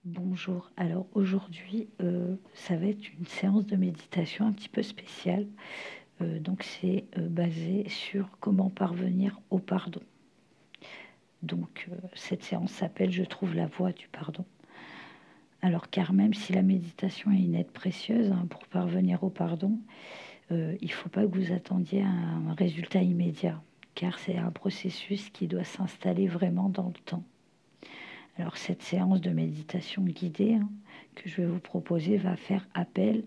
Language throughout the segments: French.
Bonjour. Alors aujourd'hui, ça va être une séance de méditation un petit peu spéciale. Donc c'est basé sur comment parvenir au pardon. Donc cette séance s'appelle Je trouve la voie du pardon. Alors car même si la méditation est une aide précieuse pour parvenir au pardon, il ne faut pas que vous attendiez un résultat immédiat, car c'est un processus qui doit s'installer vraiment dans le temps. Alors cette séance de méditation guidée que je vais vous proposer va faire appel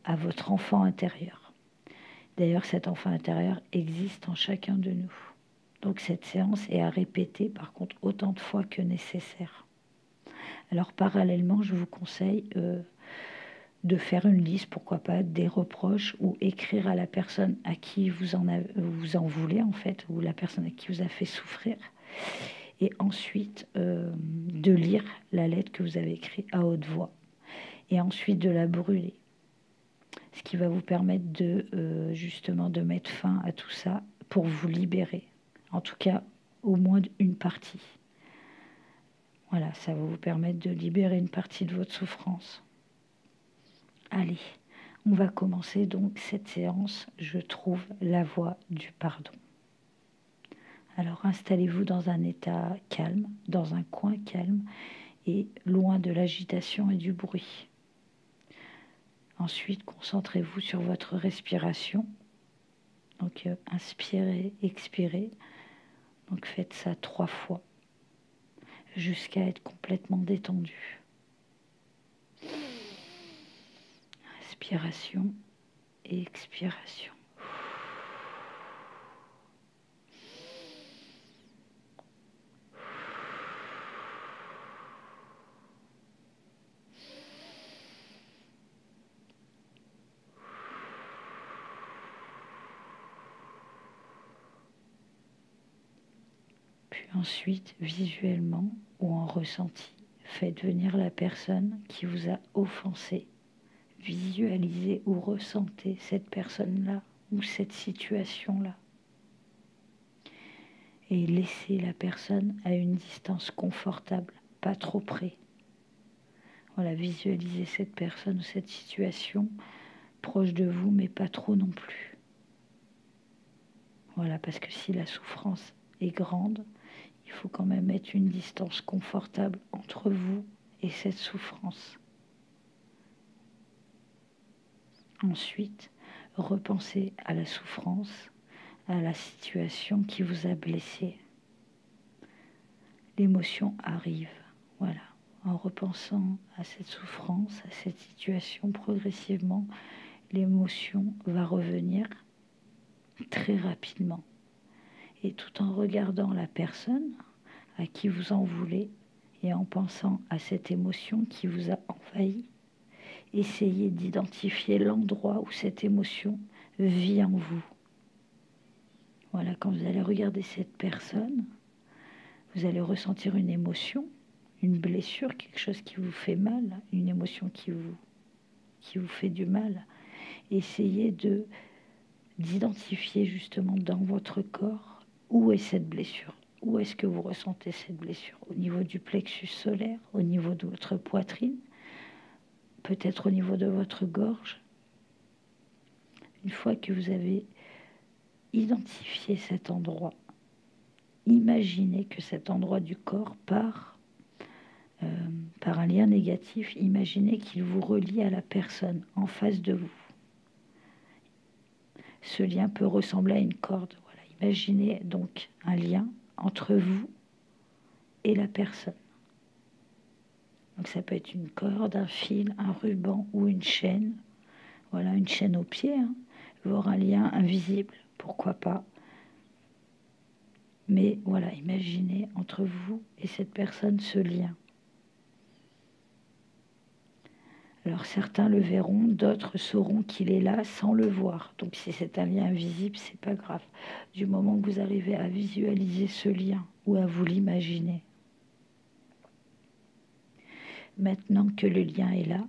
à votre enfant intérieur. D'ailleurs, cet enfant intérieur existe en chacun de nous. Donc cette séance est à répéter par contre autant de fois que nécessaire. Alors parallèlement, je vous conseille de faire une liste, pourquoi pas, des reproches ou écrire à la personne à qui vous en voulez en fait, ou la personne à qui vous a fait souffrir. Et ensuite de lire la lettre que vous avez écrite à haute voix et ensuite de la brûler, ce qui va vous permettre de justement de mettre fin à tout ça pour vous libérer, en tout cas au moins une partie. Voilà, ça va vous permettre de libérer une partie de votre souffrance. Allez, on va commencer donc cette séance. Je trouve la voie du pardon. Alors installez-vous dans un état calme, dans un coin calme et loin de l'agitation et du bruit. Ensuite, concentrez-vous sur votre respiration. Donc inspirez, expirez. Donc faites ça 3 fois jusqu'à être complètement détendu. Inspiration et expiration. Puis ensuite, visuellement ou en ressenti, faites venir la personne qui vous a offensé. Visualisez ou ressentez cette personne-là ou cette situation-là. Et laissez la personne à une distance confortable, pas trop près. Voilà, visualisez cette personne ou cette situation proche de vous, mais pas trop non plus. Voilà, parce que si la souffrance est grande, il faut quand même mettre une distance confortable entre vous et cette souffrance. Ensuite, repensez à la souffrance, à la situation qui vous a blessé. L'émotion arrive, voilà. En repensant à cette souffrance, à cette situation, progressivement, l'émotion va revenir très rapidement. Et tout en regardant la personne à qui vous en voulez et en pensant à cette émotion qui vous a envahi, essayez d'identifier l'endroit où cette émotion vit en vous. Voilà, quand vous allez regarder cette personne, vous allez ressentir une émotion, une blessure, quelque chose qui vous fait mal, une émotion qui vous fait du mal. Essayez d'identifier justement dans votre corps où est cette blessure. Où est-ce que vous ressentez cette blessure? Au niveau du plexus solaire, au niveau de votre poitrine, peut-être au niveau de votre gorge. Une fois que vous avez identifié cet endroit, imaginez que cet endroit du corps par un lien négatif, imaginez qu'il vous relie à la personne en face de vous. Ce lien peut ressembler à une corde. Voilà. Imaginez donc un lien entre vous et la personne. Donc ça peut être une corde, un fil, un ruban ou une chaîne. Voilà, une chaîne au pied, voire un lien invisible, pourquoi pas. Mais voilà, imaginez entre vous et cette personne ce lien. Alors certains le verront, d'autres sauront qu'il est là sans le voir. Donc si c'est un lien invisible, c'est pas grave. Du moment que vous arrivez à visualiser ce lien ou à vous l'imaginer. Maintenant que le lien est là,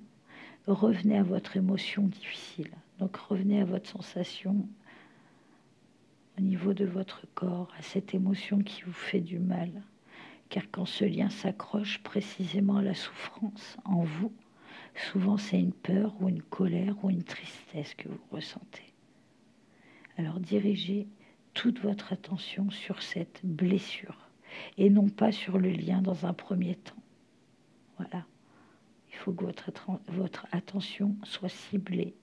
revenez à votre émotion difficile. Donc revenez à votre sensation au niveau de votre corps, à cette émotion qui vous fait du mal, car quand ce lien s'accroche précisément à la souffrance en vous, souvent c'est une peur ou une colère ou une tristesse que vous ressentez. Alors dirigez toute votre attention sur cette blessure et non pas sur le lien dans un premier temps. Voilà, il faut que votre attention soit ciblée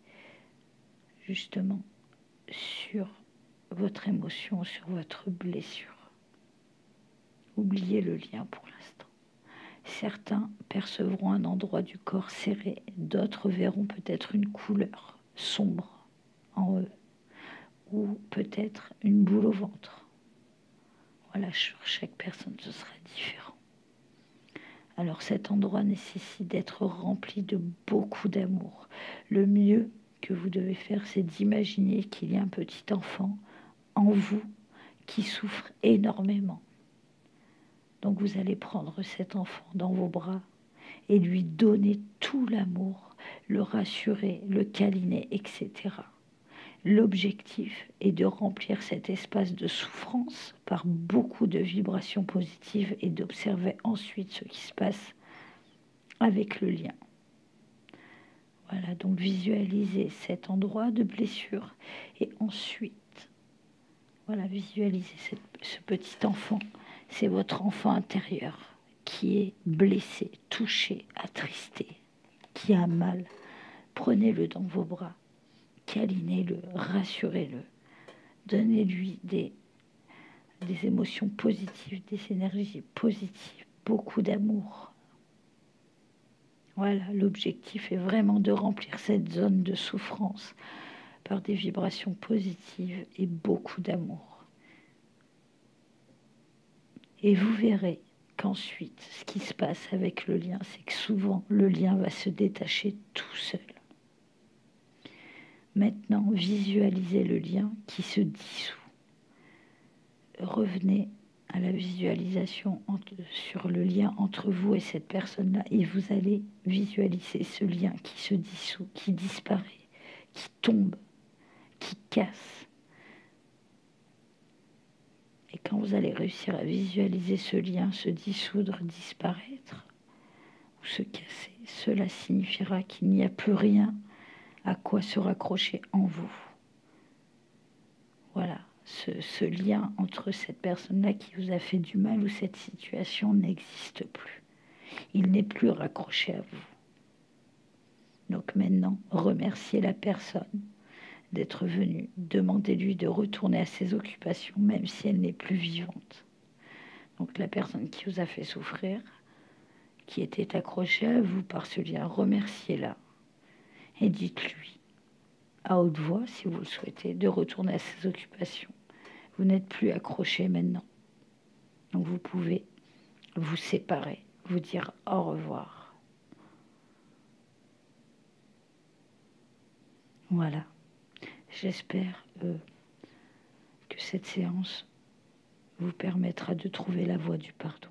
justement sur votre émotion, sur votre blessure. Oubliez le lien pour l'instant. Certains percevront un endroit du corps serré, d'autres verront peut-être une couleur sombre en eux, ou peut-être une boule au ventre. Voilà, sur chaque personne, ce sera différent. Alors cet endroit nécessite d'être rempli de beaucoup d'amour. Le mieux que vous devez faire, c'est d'imaginer qu'il y a un petit enfant en vous qui souffre énormément. Donc vous allez prendre cet enfant dans vos bras et lui donner tout l'amour, le rassurer, le câliner, etc. L'objectif est de remplir cet espace de souffrance par beaucoup de vibrations positives et d'observer ensuite ce qui se passe avec le lien. Voilà, donc visualisez cet endroit de blessure et ensuite, voilà, visualisez ce petit enfant. C'est votre enfant intérieur qui est blessé, touché, attristé, qui a mal. Prenez-le dans vos bras, câlinez-le, rassurez-le, donnez-lui des émotions positives, des énergies positives, beaucoup d'amour. Voilà, l'objectif est vraiment de remplir cette zone de souffrance par des vibrations positives et beaucoup d'amour. Et vous verrez qu'ensuite, ce qui se passe avec le lien, c'est que souvent, le lien va se détacher tout seul. Maintenant, visualisez le lien qui se dissout. Revenez à la visualisation sur le lien entre vous et cette personne-là et vous allez visualiser ce lien qui se dissout, qui disparaît, qui tombe, qui casse. Et quand vous allez réussir à visualiser ce lien se dissoudre, disparaître ou se casser, cela signifiera qu'il n'y a plus rien à quoi se raccrocher en vous. Voilà, ce lien entre cette personne-là qui vous a fait du mal ou cette situation n'existe plus. Il n'est plus raccroché à vous. Donc maintenant, remerciez la personne d'être venue, demandez-lui de retourner à ses occupations, même si elle n'est plus vivante. Donc la personne qui vous a fait souffrir, qui était accrochée à vous par ce lien, remerciez-la et dites-lui à haute voix, si vous le souhaitez, de retourner à ses occupations. Vous n'êtes plus accroché maintenant. Donc vous pouvez vous séparer, vous dire au revoir. Voilà. J'espère que cette séance vous permettra de trouver la voie du pardon.